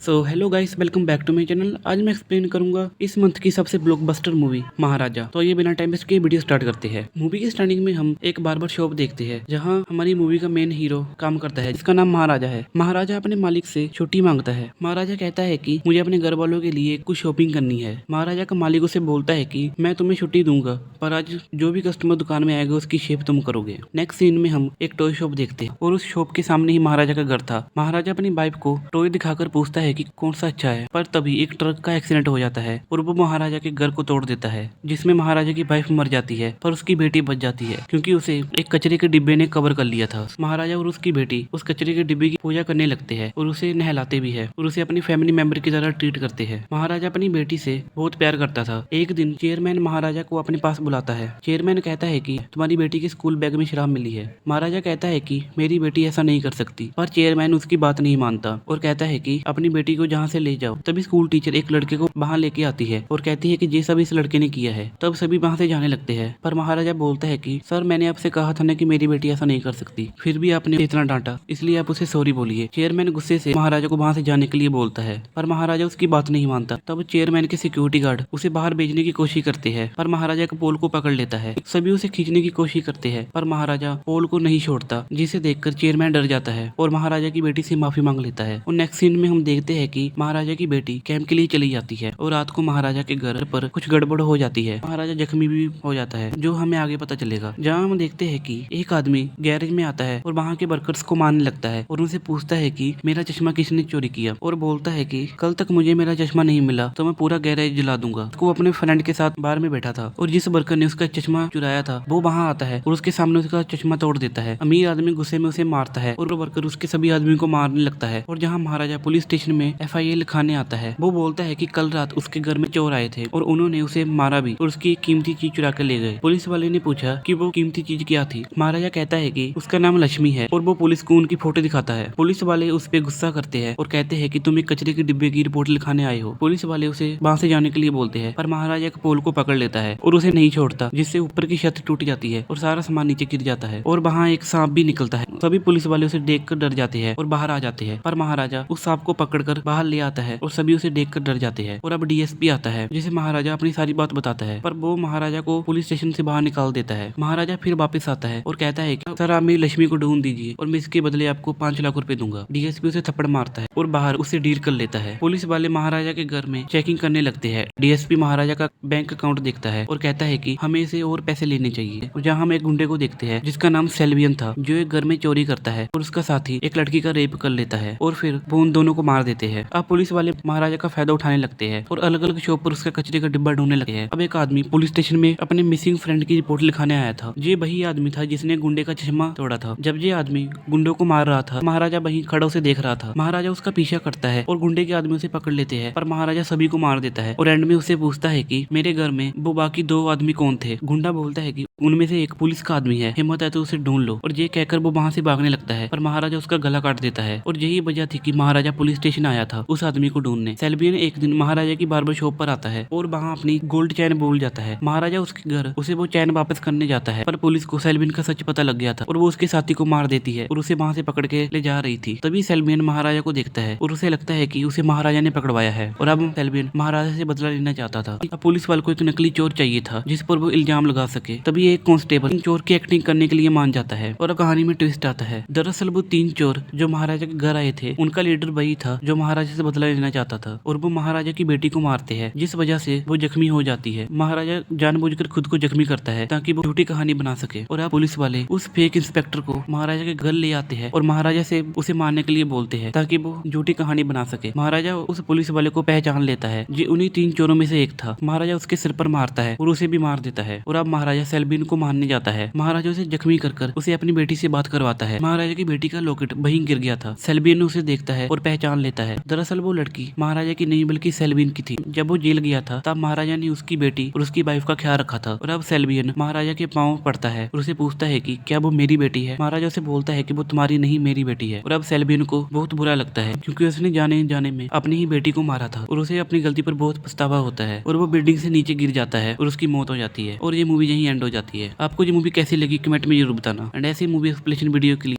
So hello guys, welcome back to my channel. आज मैं explain करूंगा इस मंथ की सबसे ब्लॉकबस्टर मूवी महाराजा। तो ये बिना टाइम वेस्ट किए वीडियो स्टार्ट करते हैं। मूवी की स्टार्टिंग में हम एक बार्बर शॉप देखते हैं जहां हमारी मूवी का मेन हीरो काम करता है जिसका नाम महाराजा है। महाराजा अपने मालिक से छुट्टी मांगता है। महाराजा कहता है कि मुझे अपने घर वालों के लिए कुछ शॉपिंग करनी है। महाराजा का मालिक उसे बोलता है कि मैं तुम्हें छुट्टी दूंगा, पर आज जो भी कस्टमर दुकान में आएगा उसकी शेप तुम करोगे। नेक्स्ट सीन में हम एक टॉय शॉप देखते हैं और उस शॉप के सामने ही महाराजा का घर था। महाराजा अपनी वाइफ को टॉय दिखाकर पूछता है कि कौन सा अच्छा है, पर तभी एक ट्रक का एक्सीडेंट हो जाता है और वो महाराजा के घर को तोड़ देता है, जिसमें महाराजा की वाइफ मर जाती है पर उसकी बेटी बच जाती है क्योंकि उसे एक कचरे के डिब्बे ने कवर कर लिया था। महाराजा और उसकी बेटी उस कचरे के डिब्बे की पूजा करने लगते हैं और उसे नहलाते भी है और उसे अपनी फैमिली मेंबर की तरह ट्रीट करते हैं। महाराजा अपनी बेटी से बहुत प्यार करता था। एक दिन चेयरमैन महाराजा को अपने पास बुलाता है। चेयरमैन कहता है कि तुम्हारी बेटी के स्कूल बैग में शराब मिली है। महाराजा कहता है कि मेरी बेटी ऐसा नहीं कर सकती, पर चेयरमैन उसकी बात नहीं मानता और कहता है कि अपनी बेटी को जहाँ से ले जाओ। तभी स्कूल टीचर एक लड़के को वहाँ लेके आती है और कहती है कि ये सब इस लड़के ने किया है। तब सभी वहाँ से जाने लगते हैं, पर महाराजा बोलता है कि सर, मैंने आपसे कहा था ना कि मेरी बेटी ऐसा नहीं कर सकती, फिर भी आपने इतना डांटा, इसलिए आप उसे सॉरी बोलिए। चेयरमैन गुस्से से महाराजा को वहाँ से जाने के लिए बोलता है, पर महाराजा उसकी बात नहीं मानता। तब चेयरमैन के सिक्योरिटी गार्ड उसे बाहर भेजने की कोशिश करते हैं, पर महाराजा का पोल को पकड़ लेता है। सभी उसे खींचने की कोशिश करते हैं, पर महाराजा पोल को नहीं छोड़ता, जिसे देखकर चेयरमैन डर जाता है और महाराजा की बेटी से माफी मांग लेता है। और नेक्स्ट सीन में हम देखते हैं कि महाराजा की बेटी कैंप के लिए चली जाती है और रात को महाराजा के घर पर कुछ गड़बड़ हो जाती है। महाराजा जख्मी भी हो जाता है, जो हमें आगे पता चलेगा। जहाँ हम देखते हैं कि एक आदमी गैरेज में आता है और वहाँ के वर्कर्स को मारने लगता है और उनसे पूछता है कि मेरा चश्मा किसने चोरी किया, और बोलता है कि कल तक मुझे मेरा चश्मा नहीं मिला तो मैं पूरा गैरेज जला दूंगा। वो अपने फ्रेंड के साथ बार में बैठा था और जिस वर्कर ने उसका चश्मा चुराया था वो वहाँ आता है और उसके सामने उसका चश्मा तोड़ देता है। अमीर आदमी गुस्से में उसे मारता है और वो वर्कर उसके सभी आदमी को मारने लगता है। और जहाँ महाराजा पुलिस स्टेशन में FIR लिखाने आता है, वो बोलता है कि कल रात उसके घर में चोर आए थे और उन्होंने उसे मारा भी और उसकी एक कीमती चीज चुरा कर ले गए। पुलिस वाले ने पूछा कि वो कीमती चीज क्या थी। महाराजा कहता है कि उसका नाम लक्ष्मी है और वो पुलिस को उनकी फोटो दिखाता है। पुलिस वाले उस पे गुस्सा करते हैं और कहते हैं कि तुम एक कचरे के डिब्बे की रिपोर्ट लिखाने आए हो। पुलिस वाले उसे वहाँ से जाने के लिए बोलते हैं, पर महाराजा एक पोल को पकड़ लेता है और उसे नहीं छोड़ता, जिससे ऊपर की छत टूट जाती है और सारा सामान नीचे गिर जाता है और वहाँ एक सांप भी निकलता है। सभी पुलिस वाले उसे देखकर डर जाते हैं और बाहर आ जाते हैं, पर महाराजा उस सांप को पकड़कर बाहर ले आता है और सभी उसे देखकर डर जाते हैं। और अब DSP आता है, जिसे महाराजा अपनी सारी बात बताता है, पर वो महाराजा को पुलिस स्टेशन से बाहर निकाल देता है। महाराजा फिर वापस आता है और कहता है कि सर, आप मेरी लक्ष्मी को ढूंढ दीजिए और मैं इसके बदले आपको 5 लाख रुपए दूंगा। DSP उसे थप्पड़ मारता है और बाहर उसे डील कर लेता है। पुलिस वाले महाराजा के घर में चेकिंग करने लगते हैं। DSP महाराजा का बैंक अकाउंट देखता है और कहता है कि हमें इसे और पैसे लेने चाहिए। और जहाँ हम एक गुंडे को देखते हैं जिसका नाम सेल्वियन था, जो एक घर में चोरी करता है और उसका साथी एक लड़की का रेप कर लेता है और फिर वो उन दोनों को मार देते हैं। अब पुलिस वाले महाराजा का फायदा उठाने लगते हैं और अलग अलग शॉप पर उसका कचरे का डिब्बा ढूंढने लगे हैं। अब एक आदमी पुलिस स्टेशन में अपने मिसिंग फ्रेंड की रिपोर्ट लिखाने आया था। ये वही आदमी था जिसने गुंडे का चश्मा तोड़ा था। जब ये आदमी गुंडों को मार रहा था, महाराजा वहीं खड़ा उसे देख रहा था। महाराजा उसका पीछा करता है और गुंडे के आदमी उसे पकड़ लेते हैं, पर महाराजा सभी को मार देता है और एंड में उसे पूछता है कि मेरे घर में वो बाकी 2 आदमी कौन थे। गुंडा बोलता है कि उनमें से एक पुलिस का आदमी है, हिम्मत है तो उसे ढूंढ लो। और ये कहकर वो वहाँ से भागने लगता है, पर महाराजा उसका गला काट देता है। और यही वजह थी कि महाराजा पुलिस स्टेशन आया था उस आदमी को ढूंढने। सेल्वियन एक दिन महाराजा की बार्बर शॉप पर आता है और वहाँ अपनी गोल्ड चैन भूल जाता है। महाराजा उसके घर उसे वो चैन वापस करने जाता है, पर पुलिस को सेल्वियन का सच पता लग गया था और वो उसके साथी को मार देती है और उसे वहाँ से पकड़ के ले जा रही थी। तभी सेल्वियन महाराजा को देखता है और उसे लगता है कि उसे महाराजा ने पकड़वाया है और अब सेल्वियन महाराजा से बदला लेना चाहता था। अब पुलिस वाले को एक नकली चोर चाहिए था जिस पर वो इल्जाम लगा सके। तभी एक कांस्टेबल चोर की एक्टिंग करने के लिए मान जाता है और अब कहानी में ट्विस्ट आता है। दरअसल वो 3 चोर जो महाराजा के घर आए थे, उनका लीडर वही था जो महाराजा से बदला लेना चाहता था और वो महाराजा की बेटी को मारते हैं, जिस वजह से वो जख्मी हो जाती है। महाराजा जानबूझकर खुद को जख्मी करता है ताकि वो झूठी कहानी बना सके। और अब पुलिस वाले उस फेक इंस्पेक्टर को महाराजा के घर ले आते हैं और महाराजा से उसे मारने के लिए बोलते हैं ताकि वो झूठी कहानी बना सके। महाराजा उस पुलिस वाले को पहचान लेता है, जो उन्हीं 3 चोरों में से एक था। महाराजा उसके सिर पर मारता है और उसे भी मार देता है। और अब महाराजा सेल्वियन को मारने जाता है। महाराजा उसे जख्मी कर उसे अपनी बेटी से बात करवाता है। महाराजा की बेटी का लॉकेट वहीं गिर गया था। सेल्वियन उसे देखता है और पहचान लेता है। दरअसल वो लड़की महाराजा की नहीं बल्कि सेल्वियन की थी। जब वो जेल गया था तब महाराजा ने उसकी बेटी और उसकी वाइफ का ख्याल रखा था। और अब सेल्वियन महाराजा के पांव पड़ता है और उसे पूछता है कि क्या वो मेरी बेटी है। महाराजा उसे बोलता है कि वो तुम्हारी नहीं मेरी बेटी है। और अब सेल्वियन को बहुत बुरा लगता है क्योंकि उसने जाने जाने में अपनी ही बेटी को मारा था और उसे अपनी गलती पर बहुत पछतावा होता है और वो बिल्डिंग से नीचे गिर जाता है और उसकी मौत हो जाती है और ये मूवी यहीं एंड हो जाती है। आपको ये मूवी कैसी लगी कमेंट में जरूर बताना। एंड ऐसी मूवी एक्सप्लेनेशन वीडियो के लिए